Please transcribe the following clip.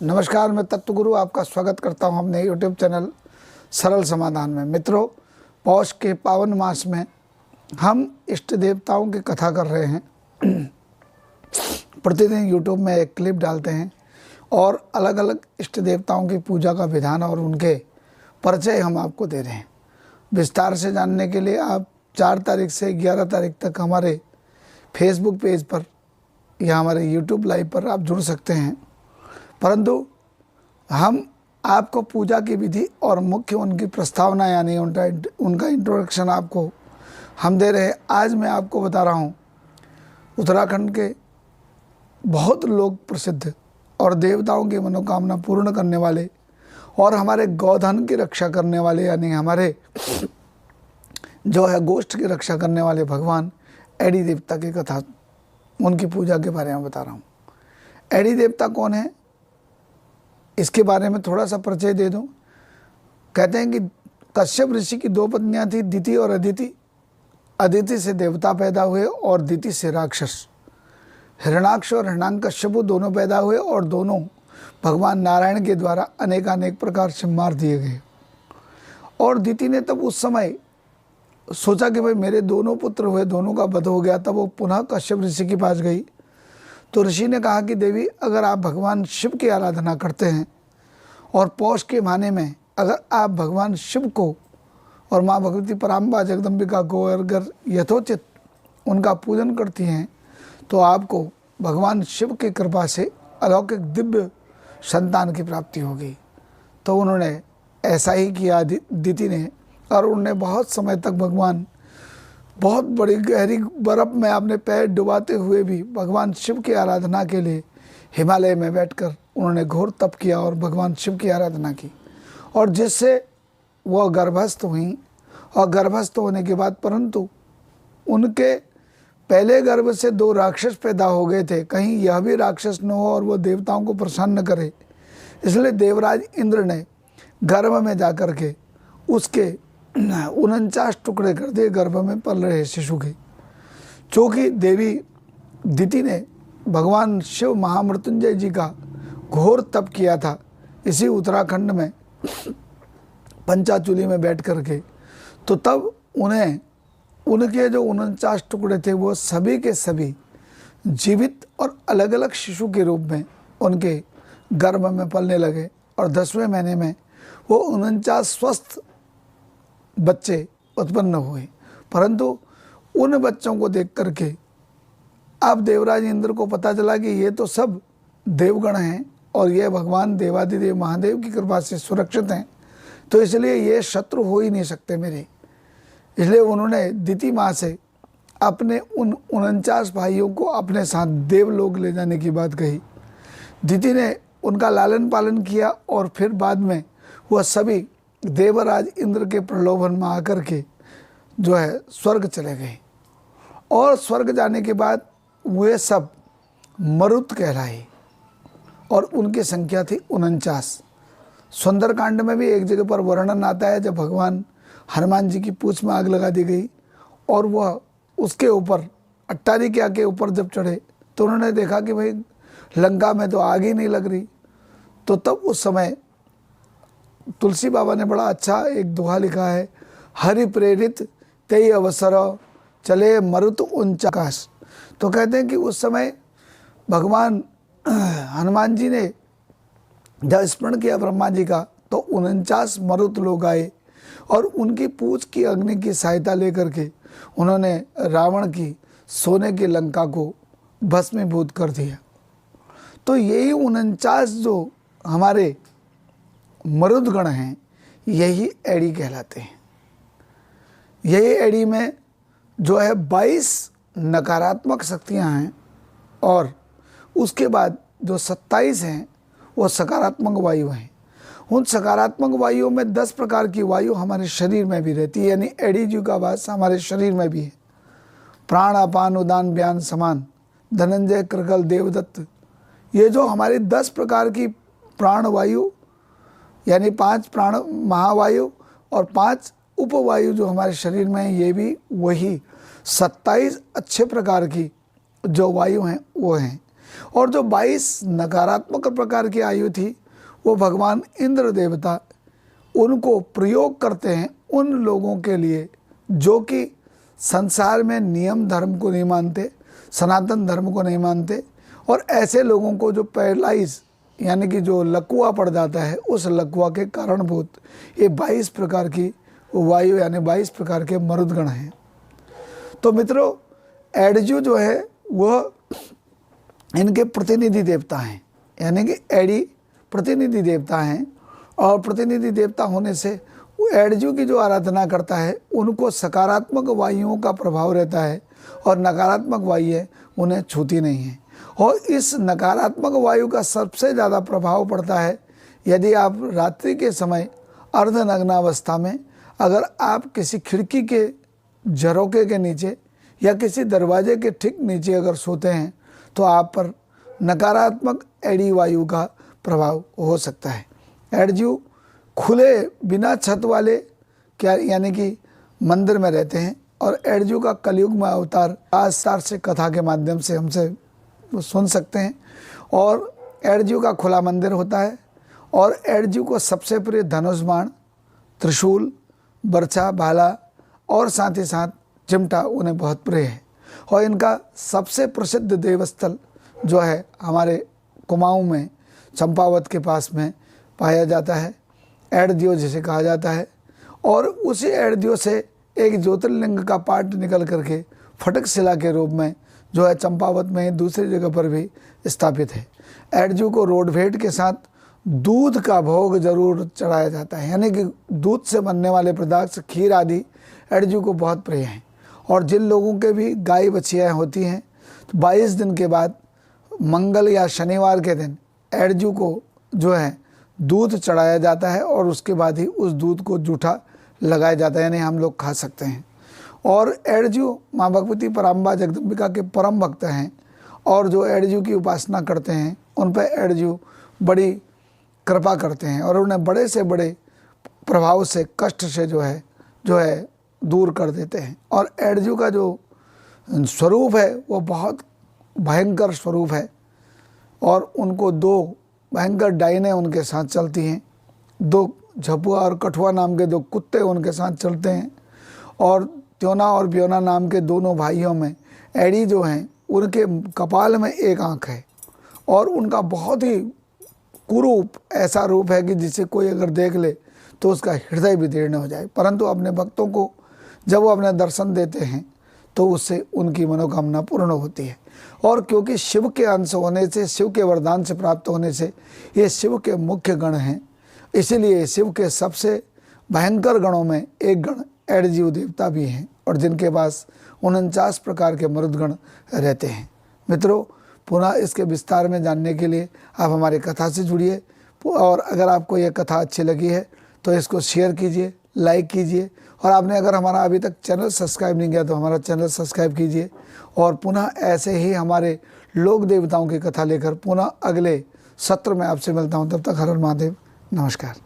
नमस्कार, मैं तत्व गुरु आपका स्वागत करता हूं अपने यूट्यूब चैनल सरल समाधान में। मित्रों, पौष के पावन मास में हम इष्ट देवताओं की कथा कर रहे हैं। प्रतिदिन यूट्यूब में एक क्लिप डालते हैं और अलग अलग इष्ट देवताओं की पूजा का विधान और उनके परिचय हम आपको दे रहे हैं। विस्तार से जानने के लिए आप 4 तारीख से 11 तारीख तक हमारे फेसबुक पेज पर या हमारे यूट्यूब लाइव पर आप जुड़ सकते हैं। परंतु हम आपको पूजा की विधि और मुख्य उनकी प्रस्तावना यानी उनका इंट्रोडक्शन आपको हम दे रहे हैं। आज मैं आपको बता रहा हूँ उत्तराखंड के बहुत लोक प्रसिद्ध और देवताओं की मनोकामना पूर्ण करने वाले और हमारे गौधन की रक्षा करने वाले यानी हमारे जो है गोष्ठ की रक्षा करने वाले भगवान एडी देवता की कथा, उनकी पूजा के बारे में बता रहा हूँ। एडी देवता कौन है, इसके बारे में थोड़ा सा परिचय दे दूं। कहते हैं कि कश्यप ऋषि की 2 पत्नियां थी, दिति और अदिति। अदिति से देवता पैदा हुए और दिति से राक्षस। हिरणाक्ष और हिरण्यकश्यप दोनों पैदा हुए और दोनों भगवान नारायण के द्वारा अनेक प्रकार से मार दिए गए। और दिति ने तब उस समय सोचा कि भाई मेरे 2 पुत्र हुए, दोनों का वध हो गया। तब वो पुनः कश्यप ऋषि के पास गई तो ऋषि ने कहा कि देवी, अगर आप भगवान शिव की आराधना करते हैं और पौष के महीने में अगर आप भगवान शिव को और माँ भगवती पराम्बा जगदम्बिका को अगर यथोचित उनका पूजन करती हैं तो आपको भगवान शिव की कृपा से अलौकिक दिव्य संतान की प्राप्ति होगी। तो उन्होंने ऐसा ही किया दिति ने, और उन्होंने बहुत समय तक भगवान बहुत बड़ी गहरी बर्फ़ में अपने पैर डुबाते हुए भी भगवान शिव की आराधना के लिए हिमालय में बैठकर उन्होंने घोर तप किया और भगवान शिव की आराधना की, और जिससे वह गर्भस्थ हुई। और गर्भस्थ होने के बाद परंतु उनके पहले गर्भ से 2 राक्षस पैदा हो गए थे। कहीं यह भी राक्षस न हो और वह देवताओं को परेशान न करे, इसलिए देवराज इंद्र ने गर्भ में जाकर के उसके 49 टुकड़े कर दिए गर्भ में पल रहे शिशु के। चूँकि देवी दिति ने भगवान शिव महामृत्युंजय जी का घोर तप किया था इसी उत्तराखंड में पंचाचूली में बैठ कर के, तो तब उन्हें उनके जो 49 टुकड़े थे वो सभी के सभी जीवित और अलग अलग शिशु के रूप में उनके गर्भ में पलने लगे। और 10वें महीने में वो 49 स्वस्थ बच्चे उत्पन्न हुए। परंतु उन बच्चों को देख करके अब देवराज इंद्र को पता चला कि ये तो सब देवगण हैं और ये भगवान देवादिदेव महादेव की कृपा से सुरक्षित हैं, तो इसलिए ये शत्रु हो ही नहीं सकते मेरे। इसलिए उन्होंने दिति माँ से अपने उन 49 भाइयों को अपने साथ देवलोक ले जाने की बात कही। दिति ने उनका लालन पालन किया और फिर बाद में वह सभी देवराज इंद्र के प्रलोभन में आकर के जो है स्वर्ग चले गए। और स्वर्ग जाने के बाद वे सब मरुत कहलाए और उनकी संख्या थी 49। सुंदरकांड में भी एक जगह पर वर्णन आता है जब भगवान हनुमान जी की पूंछ में आग लगा दी गई और वह उसके ऊपर अट्टारिका के ऊपर जब चढ़े तो उन्होंने देखा कि भाई लंका में तो आग ही नहीं लग रही। तो तब उस समय तुलसी बाबा ने बड़ा अच्छा एक दोहा लिखा है, हरि प्रेरित तेई अवसर चले मरुत उंच आकाश। तो कहते हैं कि उस समय भगवान हनुमान जी ने जब स्मरण किया ब्रह्मा जी का तो 49 मरुत लोग आए और उनकी पूंछ की अग्नि की सहायता लेकर के उन्होंने रावण की सोने की लंका को भस्मीभूत कर दिया। तो यही 49 जो हमारे मरुदगण हैं यही एडी कहलाते हैं। यही एडी में जो है 22 नकारात्मक शक्तियां हैं और उसके बाद जो 27 हैं वो सकारात्मक वायु हैं। उन सकारात्मक वायुओं में 10 प्रकार की वायु हमारे शरीर में भी रहती है, यानी एडी जी का वास हमारे शरीर में भी है। प्राण अपान उदान ब्यान समान, धनंजय कृगल देवदत्त, ये जो हमारी 10 प्रकार की प्राण वायु यानी 5 प्राण महावायु और 5 उपवायु जो हमारे शरीर में है, ये भी वही 27 अच्छे प्रकार की जो वायु हैं वो हैं। और जो 22 नकारात्मक प्रकार की आयु थी वो भगवान इंद्र देवता उनको प्रयोग करते हैं उन लोगों के लिए जो कि संसार में नियम धर्म को नहीं मानते, सनातन धर्म को नहीं मानते, और ऐसे लोगों को जो पैरालाइज यानी कि जो लकवा पड़ जाता है, उस लकवा के कारणभूत ये 22 प्रकार की वायु यानी 22 प्रकार के मरुदगण हैं। तो मित्रों, एडजू जो है वह इनके प्रतिनिधि देवता हैं, यानी कि एडी प्रतिनिधि देवता हैं, और प्रतिनिधि देवता होने से वो एडजू की जो आराधना करता है उनको सकारात्मक वायुओं का प्रभाव रहता है और नकारात्मक वायुएं उन्हें छूती नहीं हैं। और इस नकारात्मक वायु का सबसे ज़्यादा प्रभाव पड़ता है यदि आप रात्रि के समय अर्धनग्नावस्था में अगर आप किसी खिड़की के झरोके के नीचे या किसी दरवाजे के ठीक नीचे अगर सोते हैं तो आप पर नकारात्मक एडी वायु का प्रभाव हो सकता है। एडजू खुले बिना छत वाले क्या यानी कि मंदिर में रहते हैं, और एडजू का कलयुग में अवतार आस्तार से कथा के माध्यम से हमसे सुन सकते हैं। और एडजू का खुला मंदिर होता है, और एडजू को सबसे प्रिय धनुष बाण, त्रिशूल, बर्छा, भाला और साथ ही साथ चिमटा उन्हें बहुत प्रिय है। और इनका सबसे प्रसिद्ध देवस्थल जो है हमारे कुमाऊं में चंपावत के पास में पाया जाता है, एडदियो जिसे कहा जाता है। और उसी एडदियो से एक ज्योतिर्लिंग का पार्ट निकल करके फटक शिला के रूप में जो है चंपावत में दूसरी जगह पर भी स्थापित है। एडजू को रोडभेट के साथ दूध का भोग जरूर चढ़ाया जाता है, यानी कि दूध से बनने वाले पदार्थ खीर आदि एडजू को बहुत प्रिय हैं। और जिन लोगों के भी गाय बछियाँ होती हैं तो 22 दिन के बाद मंगल या शनिवार के दिन एडजू को जो है दूध चढ़ाया जाता है, और उसके बाद ही उस दूध को जूठा लगाया जाता है, यानी हम लोग खा सकते हैं। और एडजू माँ भगवती पराम्बा जगदम्बिका के परम भक्त हैं, और जो एडजू की उपासना करते हैं उन पर एडजू बड़ी कृपा करते हैं और उन्हें बड़े से बड़े प्रभाव से कष्ट से जो है दूर कर देते हैं। और एडजू का जो स्वरूप है वो बहुत भयंकर स्वरूप है, और उनको 2 भयंकर डाइनें उनके साथ चलती हैं, 2 झपुआ और कठुआ नाम के 2 कुत्ते उनके साथ चलते हैं, और त्योना और ब्योना नाम के दोनों भाइयों में एडी जो हैं उनके कपाल में एक आंख है, और उनका बहुत ही कुरूप ऐसा रूप है कि जिसे कोई अगर देख ले तो उसका हृदय भी दीर्ण हो जाए। परंतु अपने भक्तों को जब वो अपने दर्शन देते हैं तो उससे उनकी मनोकामना पूर्ण होती है। और क्योंकि शिव के अंश होने से, शिव के वरदान से प्राप्त होने से ये शिव के मुख्य गण हैं, इसीलिए शिव के सबसे भयंकर गणों में एक गण एडजू देवता भी हैं, और जिनके पास 49 प्रकार के मरुदगण रहते हैं। मित्रों, पुनः इसके विस्तार में जानने के लिए आप हमारी कथा से जुड़िए, और अगर आपको यह कथा अच्छी लगी है तो इसको शेयर कीजिए, लाइक कीजिए, और आपने अगर हमारा अभी तक चैनल सब्सक्राइब नहीं किया तो हमारा चैनल सब्सक्राइब कीजिए। और पुनः ऐसे ही हमारे लोक देवताओं की कथा लेकर पुनः अगले सत्र में आपसे मिलता हूँ। तब तक हर हर महादेव, नमस्कार।